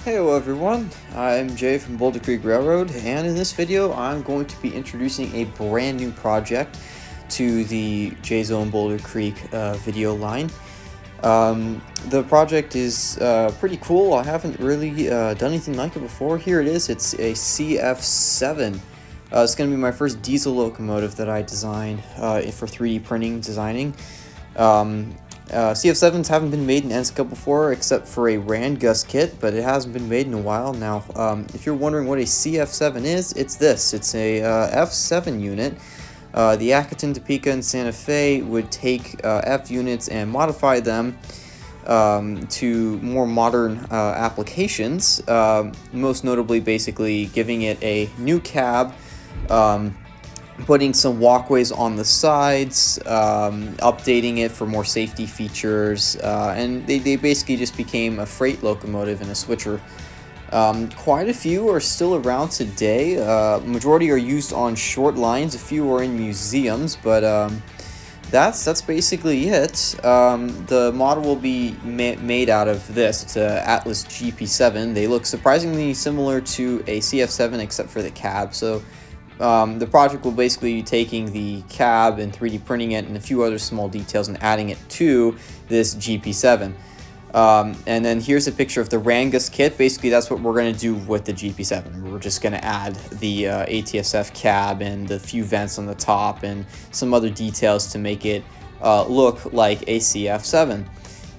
Hello everyone, I'm Jay from Boulder Creek Railroad, and in this video I'm going to be introducing a brand new project to the J-Zone Boulder Creek video line. The project is pretty cool. I haven't really done anything like it before. Here it is. It's a Cf7. It's going to be my first diesel locomotive that I designed for 3D printing designing. Cf7s haven't been made in NSCA before except for a Rangus kit, but it hasn't been made in a while now. If you're wondering what a Cf7 is, it's this. It's a F7 unit. The Atherton, Topeka, and Santa Fe would take F units and modify them to more modern applications, most notably basically giving it a new cab, putting some walkways on the sides, updating it for more safety features, and they basically just became a freight locomotive and a switcher. Quite a few are still around today. Majority are used on short lines. A few are in museums, but that's basically it. The model will be made out of this. It's a Atlas GP7. They look surprisingly similar to a CF7 except for the cab. So the project will basically be taking the cab and 3D printing it and a few other small details and adding it to this GP7. And then here's a picture of the Rangus kit. Basically, that's what we're going to do with the GP7. We're just going to add the ATSF cab and the few vents on the top and some other details to make it look like a CF7.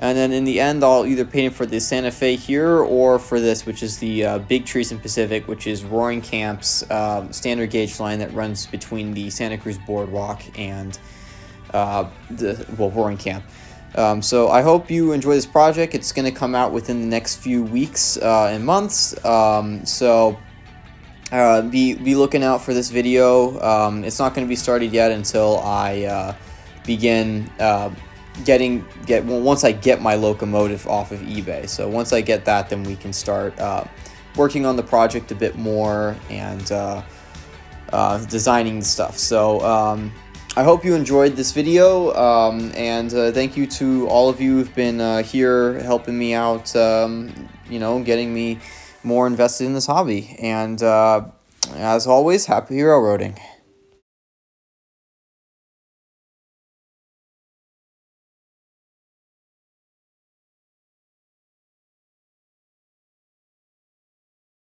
And then in the end, I'll either paint it for the Santa Fe here or for this, which is the Big Trees and Pacific, which is Roaring Camp's standard gauge line that runs between the Santa Cruz Boardwalk and Roaring Camp. So I hope you enjoy this project. It's going to come out within the next few weeks and months. So be looking out for this video. It's not going to be started yet until I begin once I get my locomotive off of eBay. So once I get that, then we can start working on the project a bit more and designing the stuff. So I hope you enjoyed this video, and thank you to all of you who've been here helping me out, getting me more invested in this hobby. And as always, happy railroading.